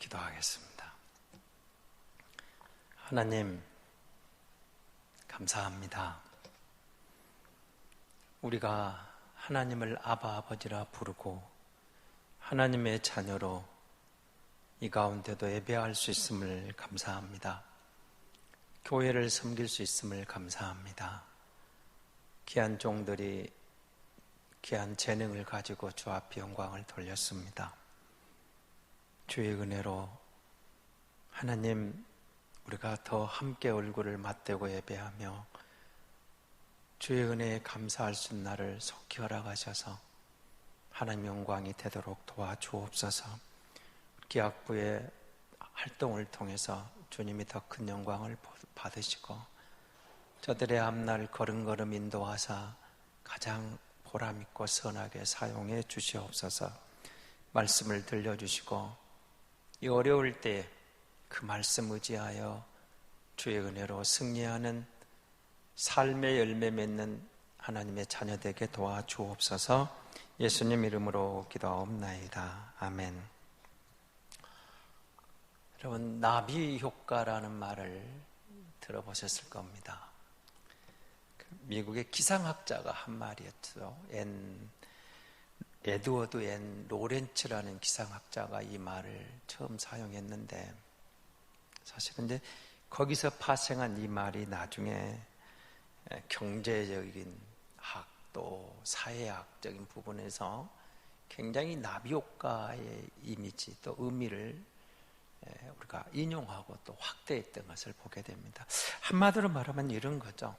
기도하겠습니다. 하나님, 감사합니다. 우리가 하나님을 아바 아버지라 부르고 하나님의 자녀로 이 가운데도 예배할 수 있음을 감사합니다. 교회를 섬길 수 있음을 감사합니다. 귀한 종들이 귀한 재능을 가지고 주 앞에 영광을 돌렸습니다. 주의 은혜로 하나님, 우리가 더 함께 얼굴을 맞대고 예배하며 주의 은혜에 감사할 수 있는 날을 속히 허락하셔서 하나님 영광이 되도록 도와주옵소서. 기악부의 활동을 통해서 주님이 더 큰 영광을 받으시고 저들의 앞날 걸음걸음 인도하사 가장 보람있고 선하게 사용해 주시옵소서. 말씀을 들려주시고 이 어려울 때 그 말씀 의지하여 주의 은혜로 승리하는 삶의 열매 맺는 하나님의 자녀 되게 도와주옵소서. 예수님 이름으로 기도하옵나이다. 아멘. 여러분, 나비 효과라는 말을 들어보셨을 겁니다. 미국의 기상학자가 한 말이었죠. 에드워드 앤 로렌츠라는 기상학자가 이 말을 처음 사용했는데, 사실은 이제 거기서 파생한 이 말이 나중에 경제적인 학 또 사회학적인 부분에서 굉장히 나비효과의 이미지 또 의미를 우리가 인용하고 또 확대했던 것을 보게 됩니다. 한마디로 말하면 이런 거죠.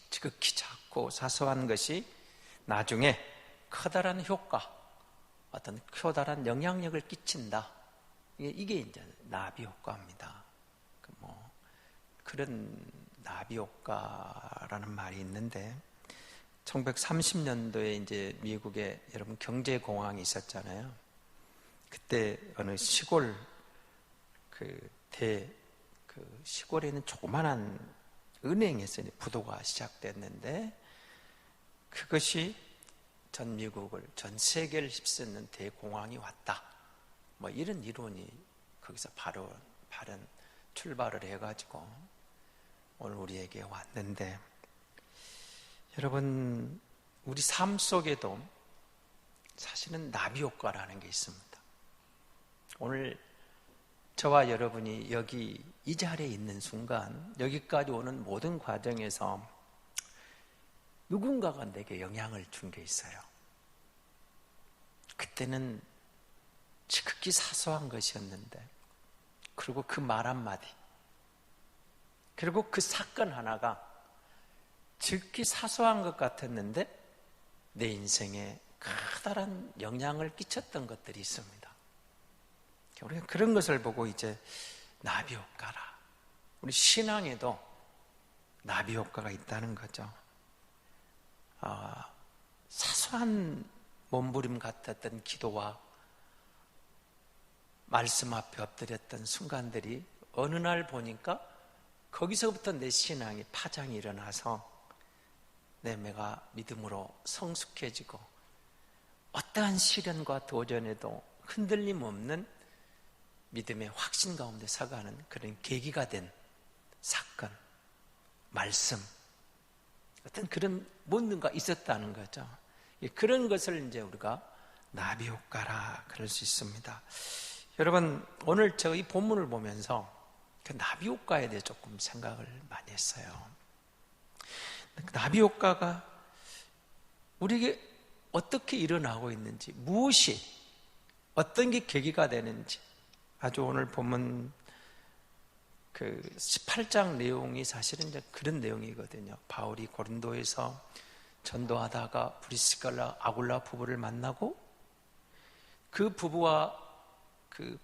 지극히 작고 사소한 것이 나중에 커다란 효과, 어떤 커다란 영향력을 끼친다. 이게 이제 나비 효과입니다. 그런 나비 효과라는 말이 있는데, 1930년도에 이제 미국에 여러분 경제공황이 있었잖아요. 그때 어느 시골 시골에 있는 조그만한 은행에서 부도가 시작됐는데, 그것이 전 미국을, 전 세계를 휩쓰는 대공황이 왔다. 이런 이론이 거기서 바로 출발을 해가지고 오늘 우리에게 왔는데, 여러분, 우리 삶 속에도 사실은 나비 효과라는 게 있습니다. 오늘 저와 여러분이 여기 이 자리에 있는 순간, 여기까지 오는 모든 과정에서 누군가가 내게 영향을 준 게 있어요. 그때는 지극히 사소한 것이었는데, 그리고 그 말 한마디, 그리고 그 사건 하나가 지극히 사소한 것 같았는데 내 인생에 커다란 영향을 끼쳤던 것들이 있습니다. 우리가 그런 것을 보고 이제 나비 효과라, 우리 신앙에도 나비 효과가 있다는 거죠. 사소한 몸부림 같았던 기도와 말씀 앞에 엎드렸던 순간들이 어느 날 보니까 거기서부터 내 신앙이 파장이 일어나서 내가 믿음으로 성숙해지고 어떠한 시련과 도전에도 흔들림 없는 믿음의 확신 가운데 서가는 그런 계기가 된 사건, 말씀, 어떤 그런 뭔가 있었다는 거죠. 그런 것을 이제 우리가 나비 효과라 그럴 수 있습니다. 여러분, 오늘 저 이 본문을 보면서 그 나비 효과에 대해 조금 생각을 많이 했어요. 나비 효과가 우리에게 어떻게 일어나고 있는지, 무엇이, 어떤 게 계기가 되는지, 아주 오늘 본문 18장 내용이 사실은 이제 그런 내용이거든요. 바울이 고린도에서 전도하다가 브리스갈라 아굴라 부부를 만나고, 그 부부와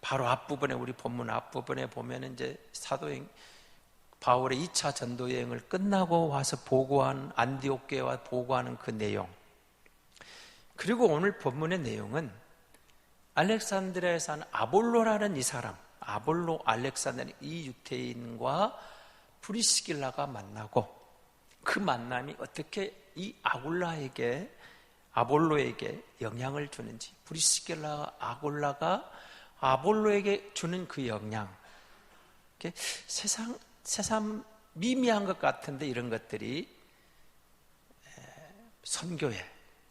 바로 앞부분에, 우리 본문 앞부분에 보면 이제 사도행 바울의 2차 전도 여행을 끝나고 와서 보고한, 안디옥 교회와 보고하는 그 내용, 그리고 오늘 본문의 내용은 알렉산드리아에 사는 아볼로라는 이 사람, 아볼로, 알렉산드리아 이 유태인과 브리스길라가 만나고, 그 만남이 어떻게 이 아볼로에게 영향을 주는지, 브리스길라와 아굴라가 아볼로에게 주는 그 영향, 세상 미미한 것 같은데 이런 것들이 선교에,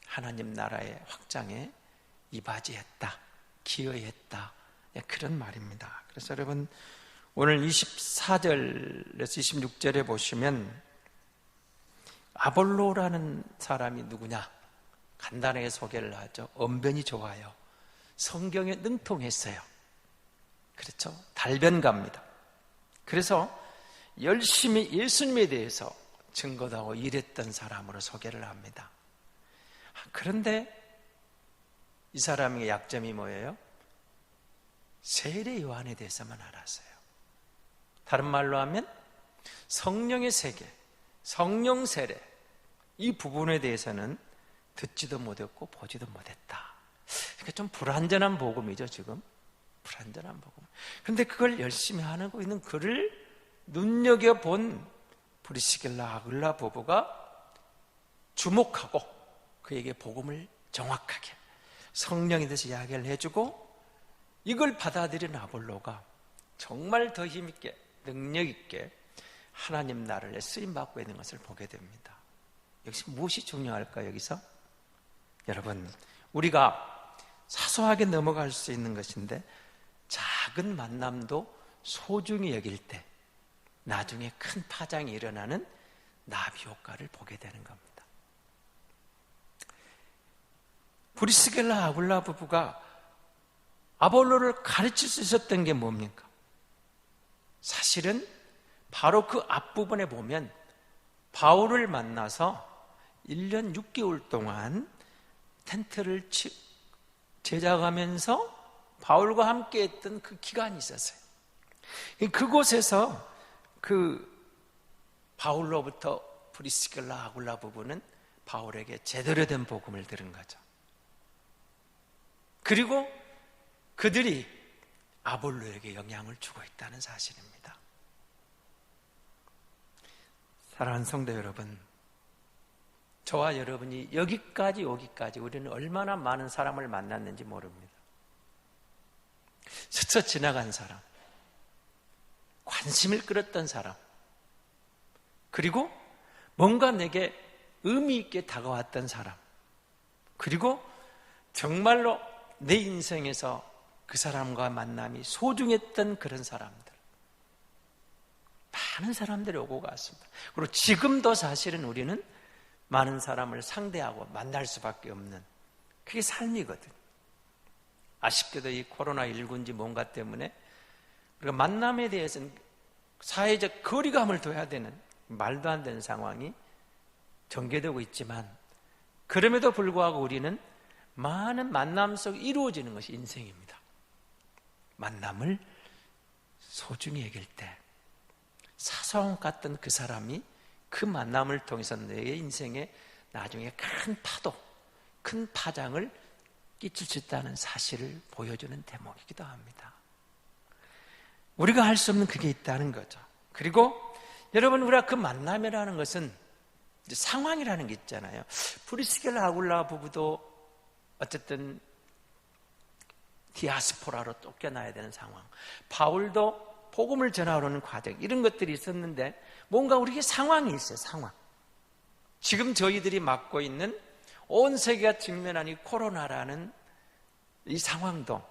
하나님 나라의 확장에 이바지했다, 기여했다, 그런 말입니다. 그래서 여러분 오늘 24절에서 26절에 보시면 아볼로라는 사람이 누구냐? 간단하게 소개를 하죠. 언변이 좋아요. 성경에 능통했어요. 그렇죠? 달변가입니다. 그래서 열심히 예수님에 대해서 증거도 하고 일했던 사람으로 소개를 합니다. 그런데 이 사람의 약점이 뭐예요? 세례 요한에 대해서만 알았어요. 다른 말로 하면 성령의 세계, 성령 세례, 이 부분에 대해서는 듣지도 못했고 보지도 못했다. 그러니까 좀 불완전한 복음이죠, 지금. 불완전한 복음. 그런데 그걸 열심히 하고 있는 그를 눈여겨본 브리스길라 아굴라 부부가 주목하고 그에게 복음을 정확하게 성령에 대해서 이야기를 해주고 이걸 받아들인 아볼로가 정말 더 힘있게 능력있게 하나님 나라에 쓰임받고 있는 것을 보게 됩니다. 역시 무엇이 중요할까요, 여기서? 여러분, 우리가 사소하게 넘어갈 수 있는 것인데 작은 만남도 소중히 여길 때 나중에 큰 파장이 일어나는 나비 효과를 보게 되는 겁니다. 브리스길라 아굴라 부부가 아볼로를 가르칠 수 있었던 게 뭡니까? 사실은 바로 그 앞부분에 보면 바울을 만나서 1년 6개월 동안 텐트를 제작하면서 바울과 함께 했던 그 기간이 있었어요. 그곳에서 그 바울로부터 브리스길라 아굴라 부부는 바울에게 제대로 된 복음을 들은 거죠. 그리고 그들이 아볼로에게 영향을 주고 있다는 사실입니다. 사랑하는 성도 여러분, 저와 여러분이 여기까지 오기까지 우리는 얼마나 많은 사람을 만났는지 모릅니다. 스쳐 지나간 사람, 관심을 끌었던 사람, 그리고 뭔가 내게 의미 있게 다가왔던 사람, 그리고 정말로 내 인생에서 그 사람과 만남이 소중했던 그런 사람들, 많은 사람들이 오고 갔습니다. 그리고 지금도 사실은 우리는 많은 사람을 상대하고 만날 수밖에 없는 그게 삶이거든요. 아쉽게도 이 코로나19인지 뭔가 때문에 우리가 만남에 대해서는 사회적 거리감을 둬야 되는 말도 안 되는 상황이 전개되고 있지만 그럼에도 불구하고 우리는 많은 만남 속에 이루어지는 것이 인생입니다. 만남을 소중히 여길 때 사소한 것 같던 그 사람이 그 만남을 통해서 내 인생에 나중에 큰 파도, 큰 파장을 끼칠 수 있다는 사실을 보여주는 대목이기도 합니다. 우리가 할 수 없는 그게 있다는 거죠. 그리고 여러분, 우리가 그 만남이라는 것은 상황이라는 게 있잖아요. 브리스길라 아굴라 부부도 어쨌든 디아스포라로 쫓겨나야 되는 상황, 바울도 복음을 전하려는 과정, 이런 것들이 있었는데 뭔가 우리에게 상황이 있어요. 상황. 지금 저희들이 맡고 있는 온 세계가 직면한 이 코로나라는 이 상황도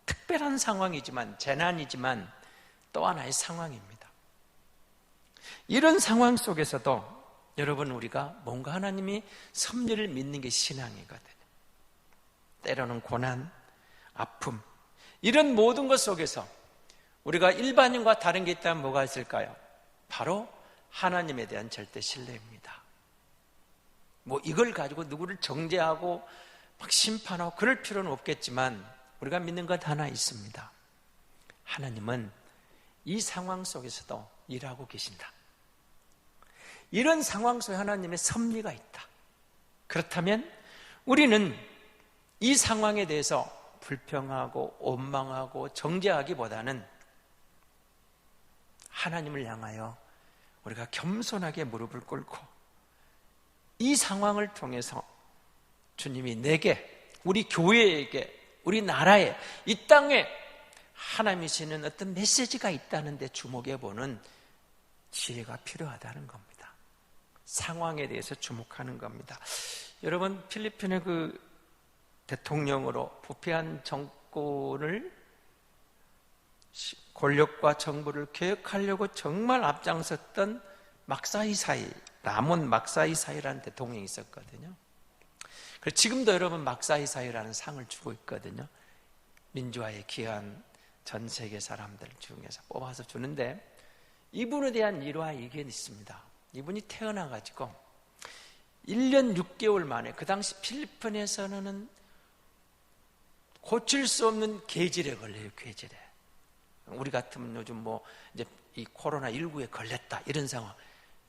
특별한 상황이지만, 재난이지만 또 하나의 상황입니다. 이런 상황 속에서도 여러분, 우리가 뭔가 하나님이 섭리를 믿는 게 신앙이거든요. 때로는 고난, 아픔, 이런 모든 것 속에서 우리가 일반인과 다른 게 있다면 뭐가 있을까요? 바로 하나님에 대한 절대 신뢰입니다. 뭐 이걸 가지고 누구를 정죄하고 막 심판하고 그럴 필요는 없겠지만 우리가 믿는 것 하나 있습니다. 하나님은 이 상황 속에서도 일하고 계신다. 이런 상황 속에 하나님의 섭리가 있다. 그렇다면 우리는 이 상황에 대해서 불평하고 원망하고 정죄하기보다는 하나님을 향하여 우리가 겸손하게 무릎을 꿇고 이 상황을 통해서 주님이 내게, 우리 교회에게, 우리 나라에, 이 땅에 하나님이 주시는 어떤 메시지가 있다는 데 주목해보는 지혜가 필요하다는 겁니다. 상황에 대해서 주목하는 겁니다. 여러분, 필리핀의 그 대통령으로 부패한 정권을 권력과 정부를 개혁하려고 정말 앞장섰던 막사이사이, 라몬 막사이사이라는 대통령이 있었거든요. 그래서 지금도 여러분 막사이사이라는 상을 주고 있거든요. 민주화에 기여한 전 세계 사람들 중에서 뽑아서 주는데, 이분에 대한 일화 얘기가 있습니다. 이분이 태어나가지고 1년 6개월 만에, 그 당시 필리핀에서는 고칠 수 없는 괴질에 걸려요. 괴질에. 우리 같으면 요즘 이제 이 코로나19에 걸렸다 이런 상황.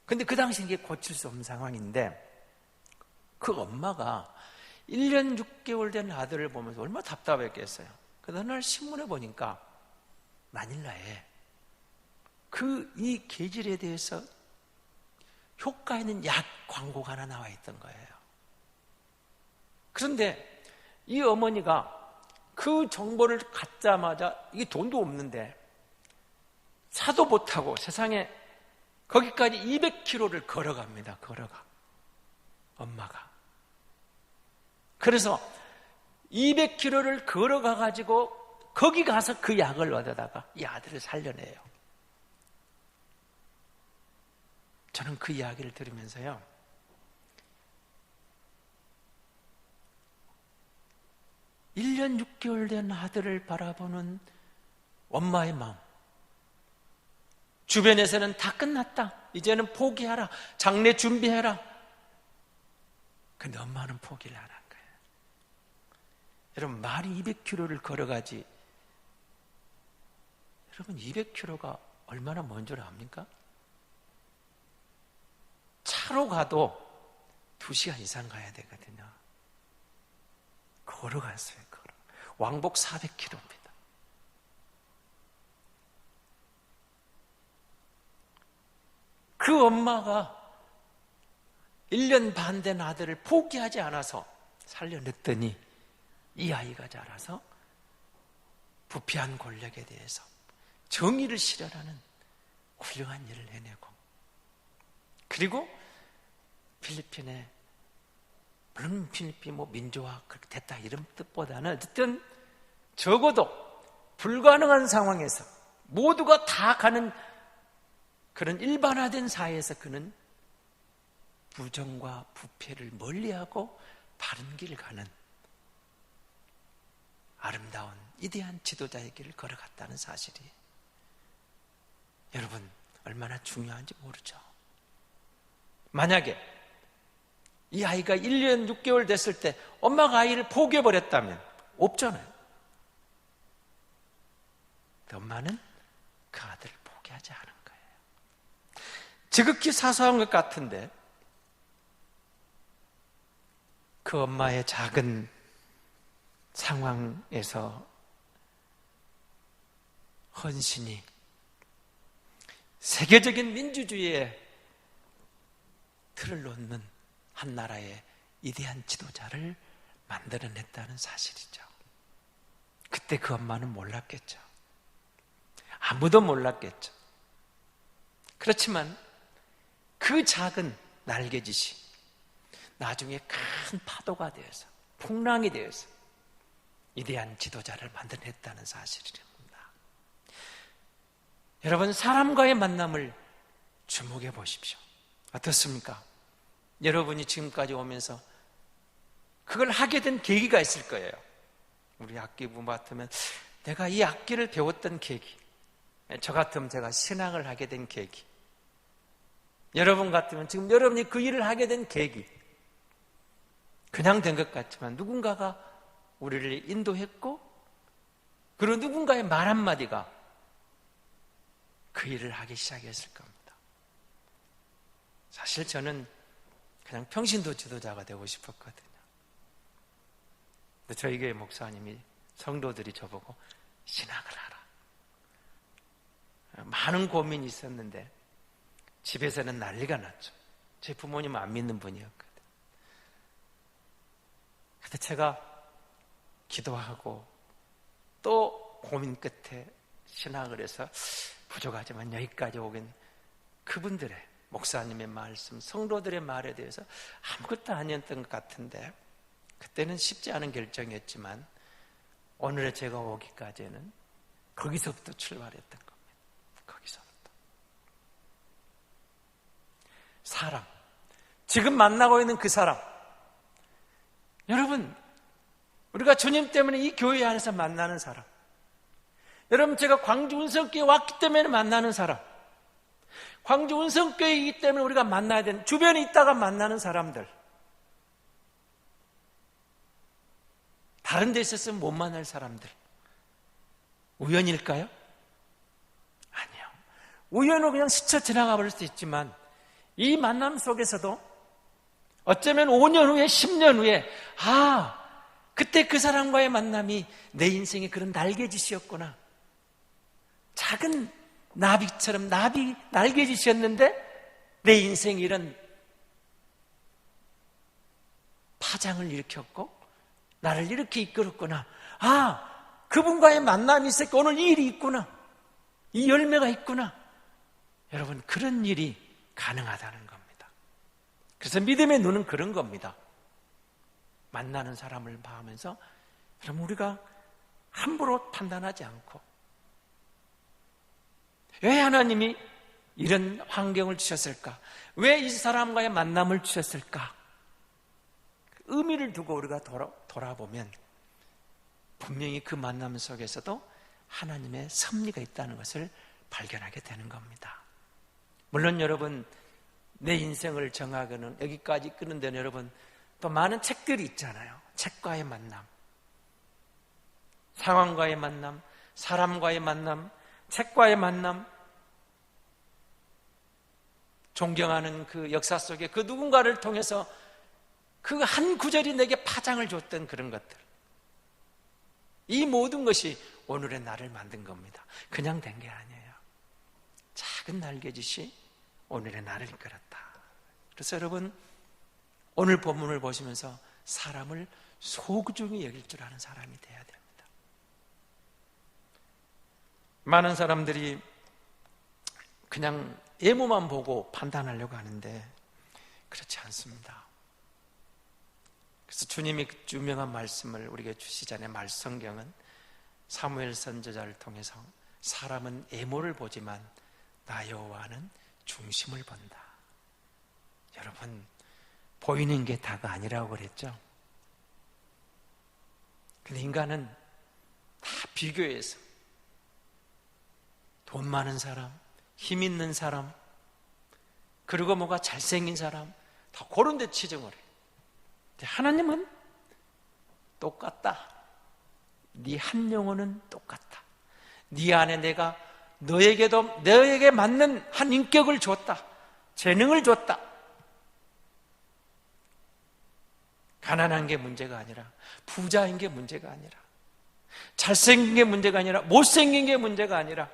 근데 그 당시 이게 고칠 수 없는 상황인데, 그 엄마가 1년 6개월 된 아들을 보면서 얼마나 답답했겠어요. 그래서 어느 날 신문에 보니까 마닐라에 이 괴질에 대해서 효과 있는 약 광고가 하나 나와 있던 거예요. 그런데 이 어머니가 그 정보를 갖자마자, 이게 돈도 없는데 사도 못하고 세상에 거기까지 200km를 걸어갑니다. 엄마가. 그래서 200km를 걸어가가지고 거기 가서 그 약을 얻어다가 이 아들을 살려내요. 저는 그 이야기를 들으면서요, 1년 6개월 된 아들을 바라보는 엄마의 마음. 주변에서는 다 끝났다, 이제는 포기하라, 장례 준비해라. 근데 엄마는 포기를 안 한 거예요. 여러분, 말이 200km를 걸어가지, 여러분 200km가 얼마나 먼 줄 압니까? 차로 가도 2시간 이상 가야 되거든요. 걸어갔어요. 왕복 400km입니다. 그 엄마가 1년 반 된 아들을 포기하지 않아서 살려냈더니 이 아이가 자라서 부패한 권력에 대해서 정의를 실현하는 훌륭한 일을 해내고, 그리고 필리핀에, 물론 필리핀 민주화 그렇게 됐다 이런 뜻보다는 어쨌든 적어도 불가능한 상황에서 모두가 다 가는 그런 일반화된 사회에서 그는 부정과 부패를 멀리하고 바른 길을 가는 아름다운 위대한 지도자의 길을 걸어갔다는 사실이 여러분 얼마나 중요한지 모르죠. 만약에 이 아이가 1년 6개월 됐을 때 엄마가 아이를 포기해버렸다면 없잖아요. 엄마는 그 아들을 포기하지 않은 거예요. 지극히 사소한 것 같은데 그 엄마의 작은 상황에서 헌신이 세계적인 민주주의의 틀을 놓는 한 나라의 위대한 지도자를 만들어냈다는 사실이죠. 그때 그 엄마는 몰랐겠죠. 아무도 몰랐겠죠. 그렇지만 그 작은 날개짓이 나중에 큰 파도가 되어서, 풍랑이 되어서 위대한 지도자를 만들어냈다는 사실입니다. 여러분, 사람과의 만남을 주목해 보십시오. 어떻습니까? 여러분이 지금까지 오면서 그걸 하게 된 계기가 있을 거예요. 우리 악기부 같으면 내가 이 악기를 배웠던 계기, 저 같으면 제가 신앙을 하게 된 계기, 여러분 같으면 지금 여러분이 그 일을 하게 된 계기, 그냥 된 것 같지만 누군가가 우리를 인도했고, 그리고 누군가의 말 한마디가 그 일을 하기 시작했을 겁니다. 사실 저는 그냥 평신도 지도자가 되고 싶었거든요. 근데 저희 교회 목사님이, 성도들이 저보고 신학을 하라, 많은 고민이 있었는데 집에서는 난리가 났죠. 제 부모님은 안 믿는 분이었거든요. 그때 제가 기도하고 또 고민 끝에 신학을 해서 부족하지만 여기까지 오긴, 그분들의, 목사님의 말씀, 성도들의 말에 대해서 아무것도 아니었던 것 같은데, 그때는 쉽지 않은 결정이었지만 오늘의 제가 오기까지는 거기서부터 출발했던 겁니다. 거기서부터. 사람, 지금 만나고 있는 그 사람, 여러분, 우리가 주님 때문에 이 교회 안에서 만나는 사람, 여러분, 제가 광주 운성교회 왔기 때문에 만나는 사람, 광주 운성교회이기 때문에 우리가 만나야 되는, 주변에 있다가 만나는 사람들, 다른 데 있었으면 못 만날 사람들, 우연일까요? 아니요. 우연으로 그냥 스쳐 지나가 버릴 수 있지만 이 만남 속에서도 어쩌면 5년 후에 10년 후에 그때 그 사람과의 만남이 내 인생의 그런 날개짓이었구나. 작은 나비처럼 날개짓이었는데 내 인생이 이런 파장을 일으켰고 나를 이렇게 이끌었구나. 그분과의 만남이 있었고 오늘 이 일이 있구나. 이 열매가 있구나. 여러분, 그런 일이 가능하다는 겁니다. 그래서 믿음의 눈은 그런 겁니다. 만나는 사람을 봐하면서 여러분, 우리가 함부로 판단하지 않고, 왜 하나님이 이런 환경을 주셨을까? 왜 이 사람과의 만남을 주셨을까? 의미를 두고 우리가 돌아보면 분명히 그 만남 속에서도 하나님의 섭리가 있다는 것을 발견하게 되는 겁니다. 물론 여러분, 내 인생을 정하고는 여기까지 끄는 데는 여러분 또 많은 책들이 있잖아요. 책과의 만남, 상황과의 만남, 사람과의 만남, 책과의 만남, 존경하는 그 역사 속에 그 누군가를 통해서 그 한 구절이 내게 파장을 줬던 그런 것들, 이 모든 것이 오늘의 나를 만든 겁니다. 그냥 된 게 아니에요. 작은 날개짓이 오늘의 나를 이끌었다. 그래서 여러분, 오늘 본문을 보시면서 사람을 소중히 여길 줄 아는 사람이 돼야 됩니다. 많은 사람들이 그냥 외모만 보고 판단하려고 하는데 그렇지 않습니다. 그래서 주님이 유명한 말씀을 우리에게 주시잖아요. 말성경은 사무엘 선지자를 통해서 사람은 외모를 보지만 나 여호와는 중심을 본다. 여러분, 보이는 게 다가 아니라고 그랬죠. 근데 인간은 다 비교해서 돈 많은 사람, 힘 있는 사람, 그리고 뭐가 잘생긴 사람, 다 그런 데 치중을 해요. 하나님은 똑같다. 네 한 영혼은 똑같다. 네 안에 내가 너에게 맞는 한 인격을 줬다. 재능을 줬다. 가난한 게 문제가 아니라, 부자인 게 문제가 아니라, 잘생긴 게 문제가 아니라, 못생긴 게 문제가 아니라,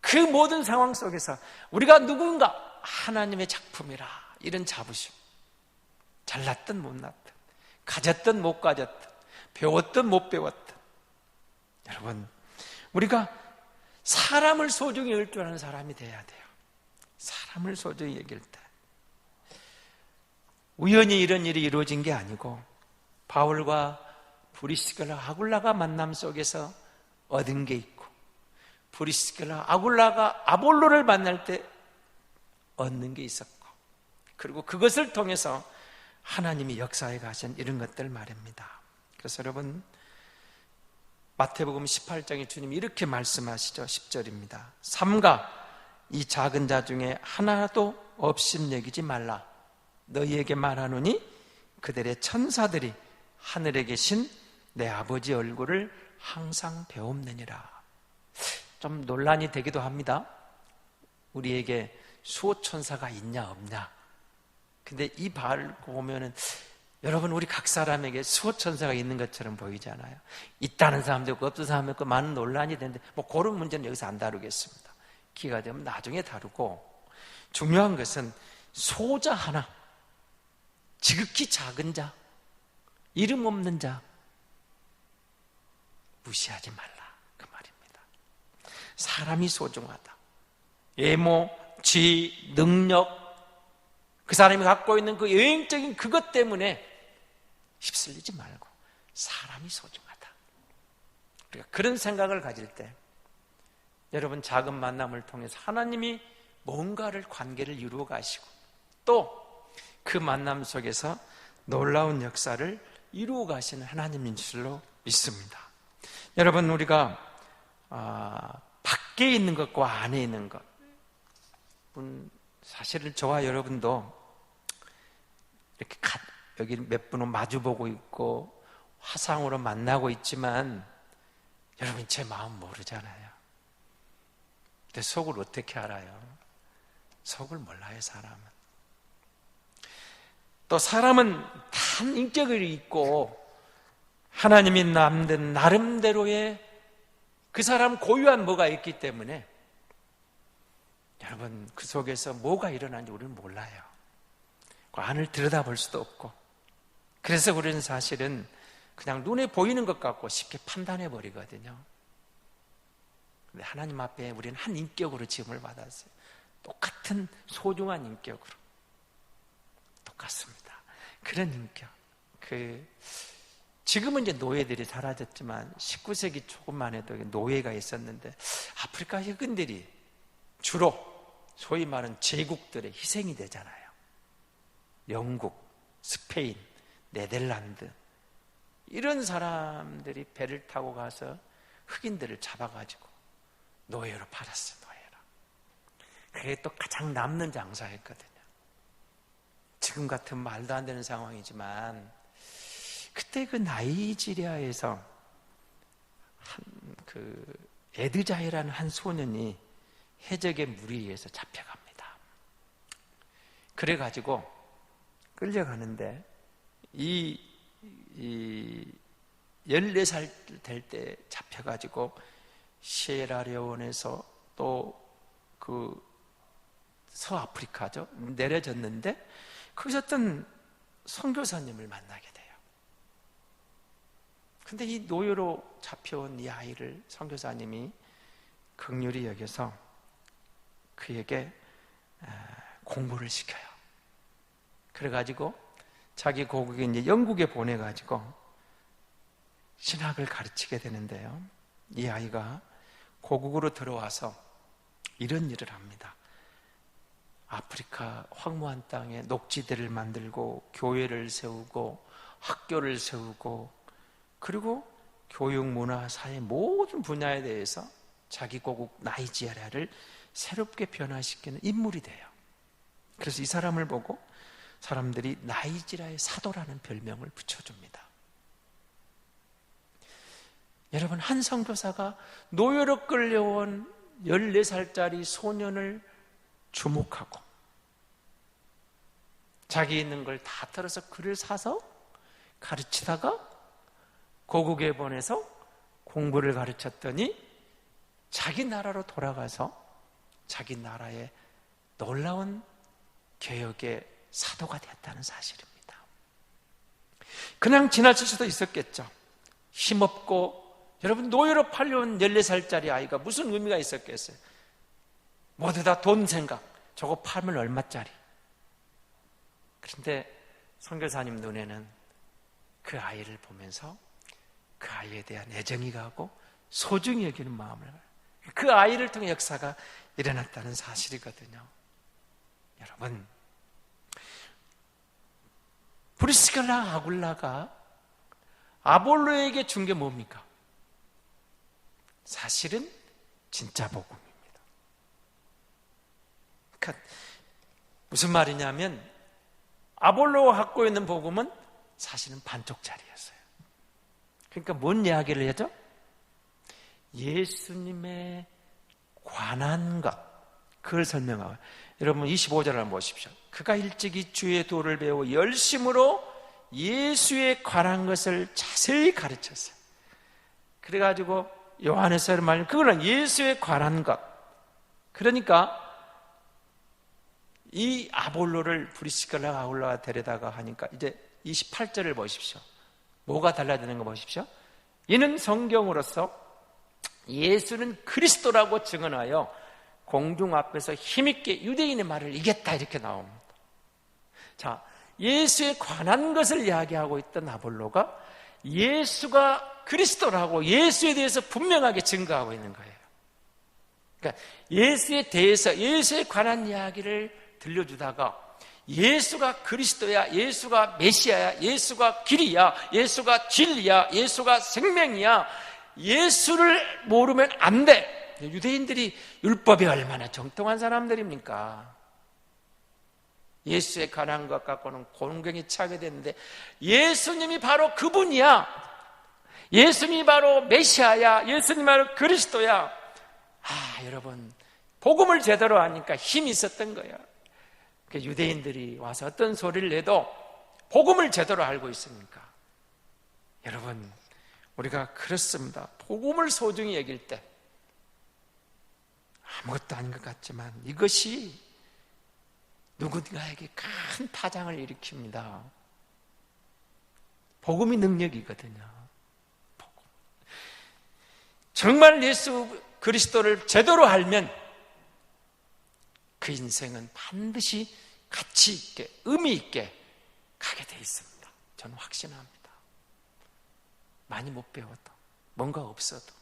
그 모든 상황 속에서 우리가 누군가 하나님의 작품이라, 이런 자부심, 잘났든 못났든, 가졌든 못 가졌든, 배웠든 못 배웠든, 여러분, 우리가 사람을 소중히 여길 줄 아는 사람이 돼야 돼요. 사람을 소중히 여길 때 우연히 이런 일이 이루어진 게 아니고 바울과 브리스길라 아굴라가 만남 속에서 얻은 게 있고, 브리스길라 아굴라가 아볼로를 만날 때 얻는 게 있었고, 그리고 그것을 통해서 하나님이 역사에 가신 이런 것들 말입니다. 그래서 여러분, 마태복음 18장에 주님이 이렇게 말씀하시죠. 10절입니다. 삼가 이 작은 자 중에 하나도 업신여기지 말라. 너희에게 말하노니 그들의 천사들이 하늘에 계신 내 아버지 얼굴을 항상 배움느니라. 좀 논란이 되기도 합니다. 우리에게 수호천사가 있냐 없냐. 근데 이 말을 보면은 여러분, 우리 각 사람에게 수호천사가 있는 것처럼 보이잖아요. 있다는 사람도 있고 없는 사람도 있고 많은 논란이 되는데 그런 문제는 여기서 안 다루겠습니다. 기회가 되면 나중에 다루고, 중요한 것은 소자 하나, 지극히 작은 자, 이름 없는 자 무시하지 말라. 사람이 소중하다. 외모, 지위, 능력, 그 사람이 갖고 있는 그 여행적인 그것 때문에 휩쓸리지 말고 사람이 소중하다. 우리가 그런 생각을 가질 때 여러분 작은 만남을 통해서 하나님이 뭔가를 관계를 이루어 가시고 또 그 만남 속에서 놀라운 역사를 이루어 가시는 하나님인 줄로 믿습니다. 여러분 우리가 밖에 있는 것과 안에 있는 것, 사실은 저와 여러분도 이렇게 여기 몇 분은 마주보고 있고 화상으로 만나고 있지만 여러분 제 마음 모르잖아요. 근데 속을 어떻게 알아요? 속을 몰라요, 사람은. 또 사람은 단 인격이 있고 하나님이 남든 나름대로의 그 사람 고유한 뭐가 있기 때문에 여러분 그 속에서 뭐가 일어나는지 우리는 몰라요. 그 안을 들여다볼 수도 없고 그래서 우리는 사실은 그냥 눈에 보이는 것 같고 쉽게 판단해 버리거든요. 근데 하나님 앞에 우리는 한 인격으로 지음을 받았어요. 똑같은 소중한 인격으로 똑같습니다. 그런 인격. 지금은 이제 노예들이 사라졌지만 19세기 초반만 해도 노예가 있었는데 아프리카 흑인들이 주로 소위 말하는 제국들의 희생이 되잖아요. 영국, 스페인, 네덜란드 이런 사람들이 배를 타고 가서 흑인들을 잡아가지고 노예로 팔았어요. 노예로. 그게 또 가장 남는 장사였거든요. 지금 같은 말도 안 되는 상황이지만 그때 그 나이지리아에서 에드자이라는 한 소년이 해적의 무리에서 잡혀갑니다. 그래가지고 끌려가는데 이 14살 될 때 잡혀가지고 시에라레온에서 또 그 서아프리카죠. 내려졌는데 거기서 어떤 선교사님을 만나게 돼요. 근데 이 노예로 잡혀온 이 아이를 선교사님이 긍휼히 여겨서 그에게 공부를 시켜요. 그래가지고 자기 고국에 이제 영국에 보내가지고 신학을 가르치게 되는데요. 이 아이가 고국으로 들어와서 이런 일을 합니다. 아프리카 황무한 땅에 녹지들을 만들고 교회를 세우고 학교를 세우고 그리고 교육, 문화, 사회 모든 분야에 대해서 자기 고국 나이지리아를 새롭게 변화시키는 인물이 돼요. 그래서 이 사람을 보고 사람들이 나이지리아의 사도라는 별명을 붙여줍니다. 여러분 한 선교사가 노예로 끌려온 14살짜리 소년을 주목하고 자기 있는 걸 다 털어서 글을 사서 가르치다가 고국에 보내서 공부를 가르쳤더니 자기 나라로 돌아가서 자기 나라의 놀라운 개혁의 사도가 되었다는 사실입니다. 그냥 지나칠 수도 있었겠죠. 힘없고 여러분 노예로 팔려온 14살짜리 아이가 무슨 의미가 있었겠어요? 모두 다 돈 생각. 저거 팔면 얼마짜리? 그런데 선교사님 눈에는 그 아이를 보면서 그 아이에 대한 애정이 가고 소중히 여기는 마음을 가요. 그 아이를 통해 역사가 일어났다는 사실이거든요. 여러분 브리스길라 아굴라가 아볼로에게 준 게 뭡니까? 사실은 진짜 복음입니다. 그러니까 무슨 말이냐면 아볼로가 갖고 있는 복음은 사실은 반쪽짜리였어요. 그러니까 뭔 이야기를 하죠? 예수님의 관한 것, 그걸 설명하고 여러분 25절을 한번 보십시오. 그가 일찍이 주의 도를 배우고 열심으로 예수에 관한 것을 자세히 가르쳤어요. 그래가지고 요한에서 말하면 그거는 예수에 관한 것. 그러니까 이 아볼로를 브리스길라 아굴라가 데려다가 하니까 이제 28절을 보십시오. 뭐가 달라지는 거 보십시오. 이는 성경으로서 예수는 그리스도라고 증언하여 공중 앞에서 힘있게 유대인의 말을 이겼다, 이렇게 나옵니다. 자, 예수에 관한 것을 이야기하고 있던 아볼로가 예수가 그리스도라고 예수에 대해서 분명하게 증거하고 있는 거예요. 그러니까 예수에 대해서, 예수에 관한 이야기를 들려주다가 예수가 그리스도야, 예수가 메시아야, 예수가 길이야, 예수가 진리야, 예수가 생명이야, 예수를 모르면 안 돼. 유대인들이 율법이 얼마나 정통한 사람들입니까? 예수에 관한 것 갖고는 공경이 차게 됐는데, 예수님이 바로 그분이야, 예수님이 바로 메시아야, 예수님이 바로 그리스도야. 여러분, 복음을 제대로 아니까 힘이 있었던 거야. 유대인들이 와서 어떤 소리를 내도 복음을 제대로 알고 있으니까. 여러분, 우리가 그렇습니다. 복음을 소중히 여길 때 아무것도 아닌 것 같지만 이것이 누군가에게 큰 파장을 일으킵니다. 복음이 능력이거든요. 복음. 정말 예수 그리스도를 제대로 알면 그 인생은 반드시 가치 있게, 의미 있게 가게 돼 있습니다. 저는 확신합니다. 많이 못 배워도, 뭔가 없어도,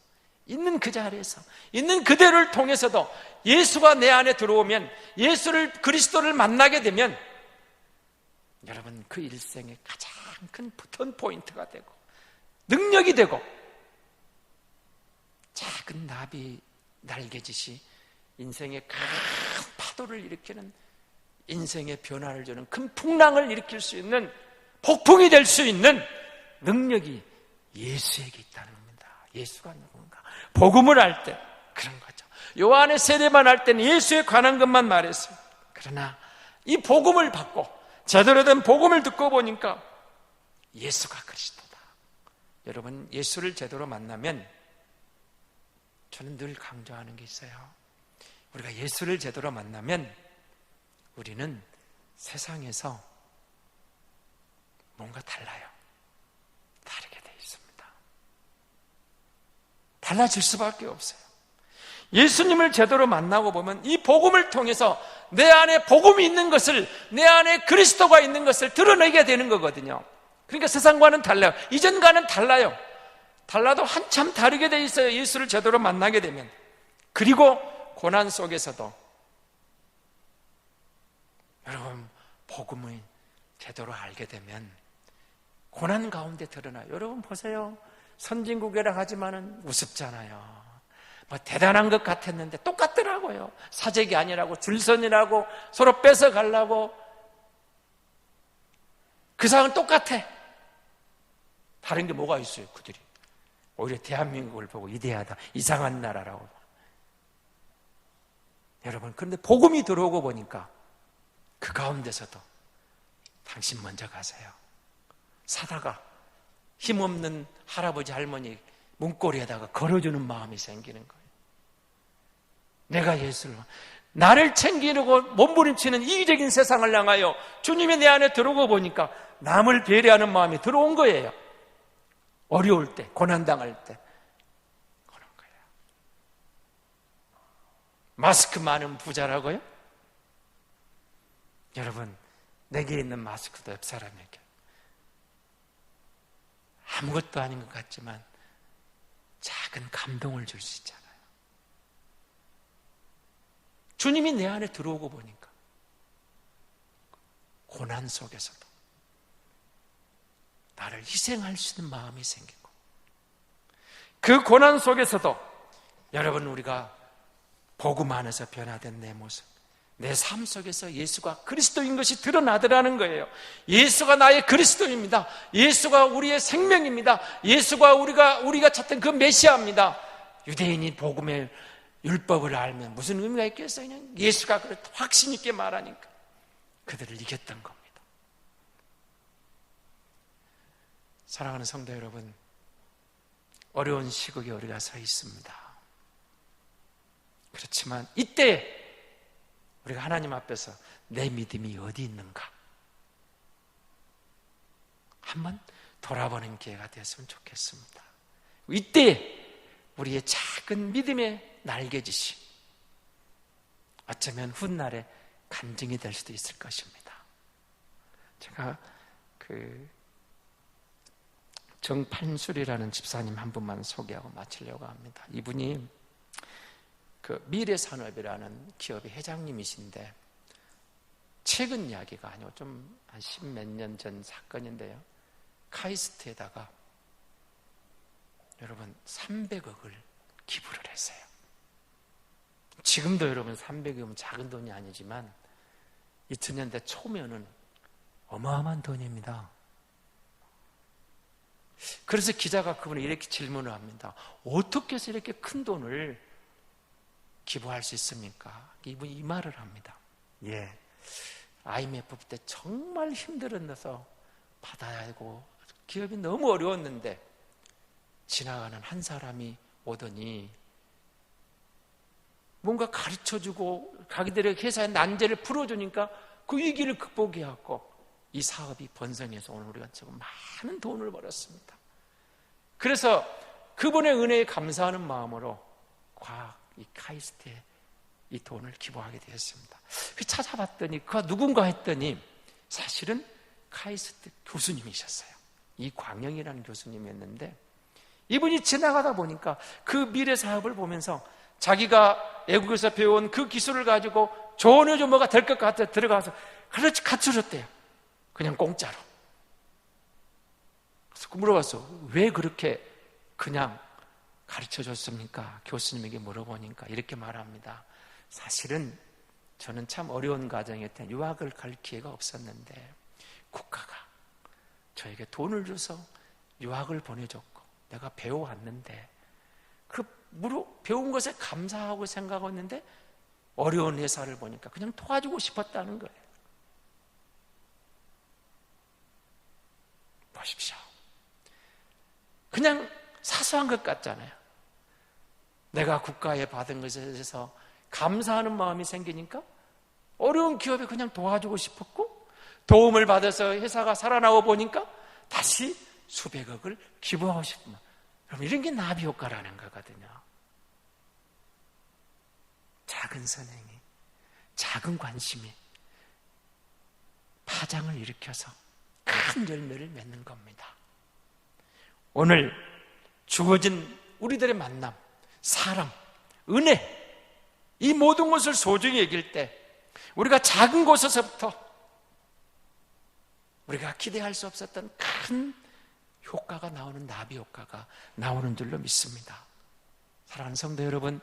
있는 그 자리에서, 있는 그대로를 통해서도 예수가 내 안에 들어오면, 예수를, 그리스도를 만나게 되면 여러분, 그 일생의 가장 큰 버튼 포인트가 되고 능력이 되고, 작은 나비 날개짓이 인생의 큰 파도를 일으키는, 인생의 변화를 주는 큰 풍랑을 일으킬 수 있는, 폭풍이 될 수 있는 능력이 예수에게 있다는 겁니다. 예수가 누군가, 복음을 알 때 그런 거죠. 요한의 세례만 할 때는 예수에 관한 것만 말했어요. 그러나 이 복음을 받고 제대로 된 복음을 듣고 보니까 예수가 그리스도다. 여러분, 예수를 제대로 만나면 저는 늘 강조하는 게 있어요. 우리가 예수를 제대로 만나면 우리는 세상에서 뭔가 달라요. 다르게 돼 있습니다. 달라질 수밖에 없어요. 예수님을 제대로 만나고 보면 이 복음을 통해서 내 안에 복음이 있는 것을, 내 안에 그리스도가 있는 것을 드러내게 되는 거거든요. 그러니까 세상과는 달라요. 이전과는 달라요. 달라도 한참 다르게 돼 있어요. 예수를 제대로 만나게 되면. 그리고 고난 속에서도 여러분, 복음을 제대로 알게 되면 고난 가운데 드러나요. 여러분 보세요. 선진국이라 하지만은 우습잖아요. 뭐 대단한 것 같았는데 똑같더라고요. 사재기 아니라고, 줄선이라고, 서로 뺏어가려고. 그 상황은 똑같아. 다른 게 뭐가 있어요, 그들이. 오히려 대한민국을 보고 이대하다, 이상한 나라라고. 여러분, 그런데 복음이 들어오고 보니까 그 가운데서도 당신 먼저 가세요. 사다가 힘없는 할아버지 할머니 문고리에다가 걸어주는 마음이 생기는 거예요. 내가 예수를, 나를 챙기려고 몸부림치는 이기적인 세상을 향하여 주님이 내 안에 들어오고 보니까 남을 배려하는 마음이 들어온 거예요. 어려울 때, 고난당할 때 그런 거예요. 마스크 많은 부자라고요? 여러분, 내게 있는 마스크도 옆 사람에게 아무것도 아닌 것 같지만 작은 감동을 줄 수 있잖아요. 주님이 내 안에 들어오고 보니까 고난 속에서도 나를 희생할 수 있는 마음이 생기고, 그 고난 속에서도 여러분, 우리가 복음 안에서 변화된 내 모습, 내 삶 속에서 예수가 그리스도인 것이 드러나더라는 거예요. 예수가 나의 그리스도입니다. 예수가 우리의 생명입니다. 예수가 우리가 찾던 그 메시아입니다. 유대인이 복음의 율법을 알면 무슨 의미가 있겠어요? 그냥 예수가 그렇다 확신 있게 말하니까 그들을 이겼던 겁니다. 사랑하는 성도 여러분, 어려운 시국에 우리가 서 있습니다. 그렇지만 이때 우리가 하나님 앞에서 내 믿음이 어디 있는가 한번 돌아보는 기회가 되었으면 좋겠습니다. 이때 우리의 작은 믿음의 날개짓이 어쩌면 훗날에 간증이 될 수도 있을 것입니다. 제가 정판술이라는 집사님 한 분만 소개하고 마치려고 합니다. 이분이 미래산업이라는 기업의 회장님이신데, 최근 이야기가 아니고 좀 한 10몇 년 전 사건인데요, 카이스트에다가 여러분 300억을 기부를 했어요. 지금도 여러분 300억이면 작은 돈이 아니지만 2000년대 초면은 어마어마한 돈입니다. 그래서 기자가 그분을 이렇게 질문을 합니다. 어떻게 해서 이렇게 큰 돈을 기부할 수 있습니까? 이분이 이 말을 합니다. IMF 때 정말 힘들어서 받아야 하고 기업이 너무 어려웠는데 지나가는 한 사람이 오더니 뭔가 가르쳐주고 자기들의 회사의 난제를 풀어주니까 그 위기를 극복해갖고 이 사업이 번성해서 오늘 우리가 지금 많은 돈을 벌었습니다. 그래서 그분의 은혜에 감사하는 마음으로 이 카이스트에 이 돈을 기부하게 되었습니다. 찾아봤더니 그가 누군가 했더니 사실은 카이스트 교수님이셨어요. 이광영이라는 교수님이었는데, 이분이 지나가다 보니까 그 미래 사업을 보면서 자기가 외국에서 배운 그 기술을 가지고 좋은 뭐가 될 것 같아 들어가서 그렇지 가르쳐줬대요. 그냥 공짜로. 그래서 물어봤어. 왜 그렇게 그냥 가르쳐줬습니까? 교수님에게 물어보니까 이렇게 말합니다. 사실은 저는 참 어려운 가정이었던 유학을 갈 기회가 없었는데 국가가 저에게 돈을 줘서 유학을 보내줬고 내가 배워왔는데 그 배운 것에 감사하고 생각하고 있는데 어려운 회사를 보니까 그냥 도와주고 싶었다는 거예요. 보십시오. 그냥 사소한 것 같잖아요. 내가 국가에 받은 것에 대해서 감사하는 마음이 생기니까 어려운 기업에 그냥 도와주고 싶었고, 도움을 받아서 회사가 살아나고 보니까 다시 수백억을 기부하고 싶은 마음. 여러분, 이런 게 나비 효과라는 거거든요. 작은 선행이, 작은 관심이 파장을 일으켜서 큰 열매를 맺는 겁니다. 오늘 주어진 우리들의 만남, 사랑, 은혜, 이 모든 것을 소중히 여길 때 우리가 작은 곳에서부터 우리가 기대할 수 없었던 큰 효과가 나오는, 나비 효과가 나오는 줄로 믿습니다. 사랑하는 성도 여러분,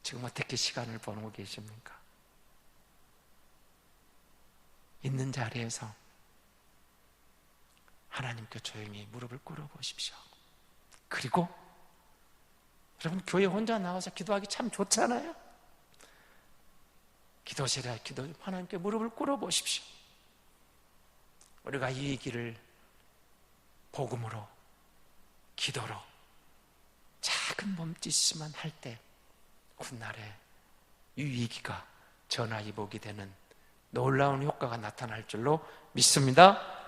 지금 어떻게 시간을 보내고 계십니까? 있는 자리에서 하나님께 조용히 무릎을 꿇어보십시오. 그리고 여러분, 교회 혼자 나와서 기도하기 참 좋잖아요. 기도실에 하나님께 무릎을 꿇어보십시오. 우리가 이 길을 복음으로, 기도로 작은 몸짓만 할 때 훗날에 이 위기가 전화위복이 되는 놀라운 효과가 나타날 줄로 믿습니다.